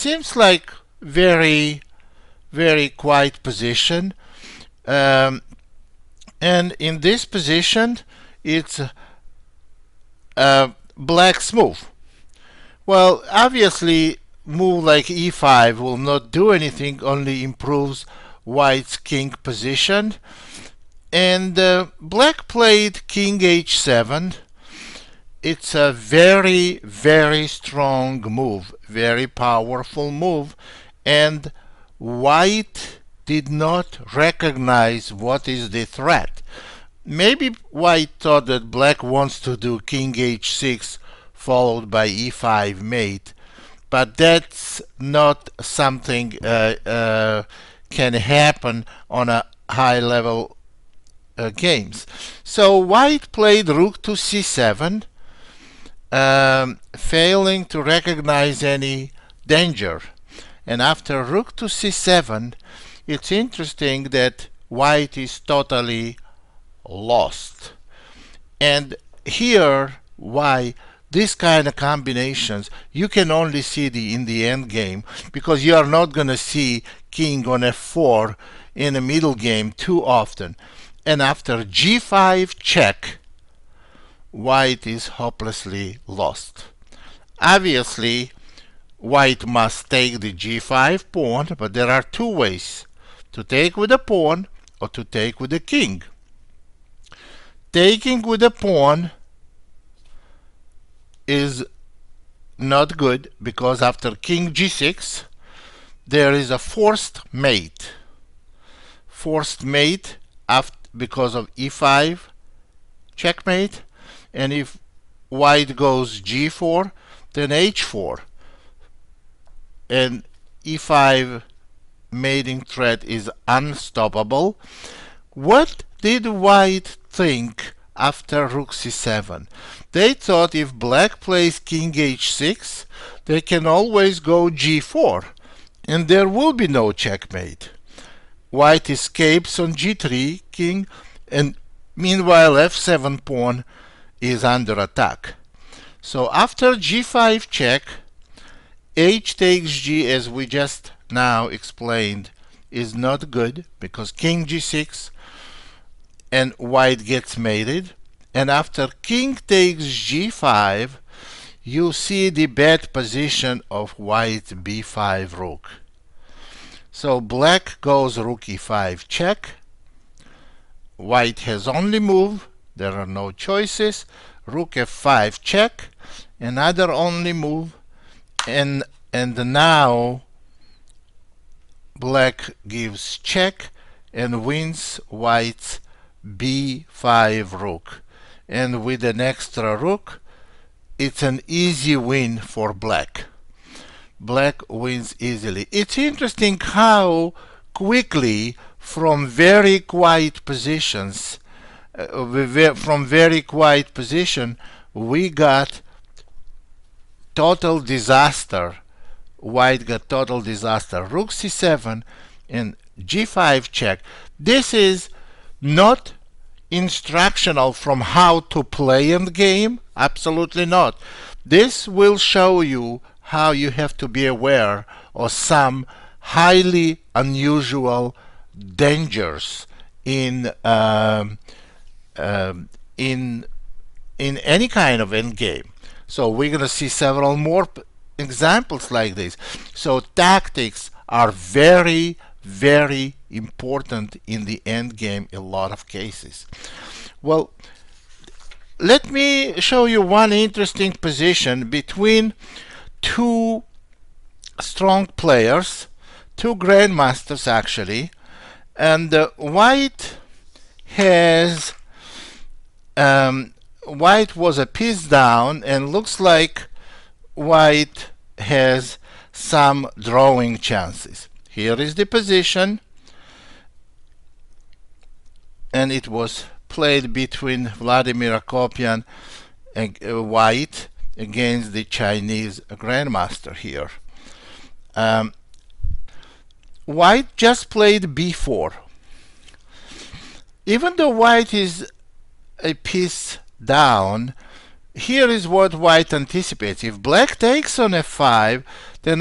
seems like very quiet position, and in this position it's black's move. Well, obviously move like e5 will not do anything, only improves white's king position. And black played king h7. It's a very strong move, very powerful move, and white did not recognize what is the threat. Maybe white thought that black wants to do king h6 followed by e5 mate, but that's not something can happen on a high level games. So white played rook to c7, failing to recognize any danger. And after rook to c7, it's interesting that white is totally lost. And here, why this kind of combinations you can only see in the end game, because you are not going to see king on f4 in a middle game too often. And after g5 check, white is hopelessly lost. Obviously, white must take the g5 pawn, but there are two ways: to take with the pawn or to take with the king. Taking with the pawn is not good, because after king g6 there is a forced mate. Forced mate because of e5 checkmate, and if white goes g4 then h4, and e5 mating threat is unstoppable. What did white think after rook c7? They thought if black plays king h6, they can always go g4 and there will be no checkmate. White escapes on g3 king, and meanwhile f7 pawn is under attack. So after g5 check, h takes g, as we just now explained, is not good, because king g6 and white gets mated. And after king takes g5, you see the bad position of white b5 rook. So black goes rook e5 check. White has only move, there are no choices. Rook f5 check, another only move, and now black gives check and wins white's b5 rook. And with an extra rook, it's an easy win for black. Black wins easily. It's interesting how quickly from very quiet positions, we got total disaster. White got total disaster. Rook c7 and g5 check. This is not instructional from how to play endgame. Absolutely not. This will show you how you have to be aware of some highly unusual dangers in any kind of endgame. So we're going to see several more examples like this. So tactics are very important in the endgame in a lot of cases. Well, let me show you one interesting position between two strong players, two grandmasters actually, and white was a piece down, and looks like white has some drawing chances. Here is the position, and it was played between Vladimir Akopian and white against the Chinese grandmaster here. White just played b4. Even though white is a piece down, here is what white anticipates. If black takes on f5, then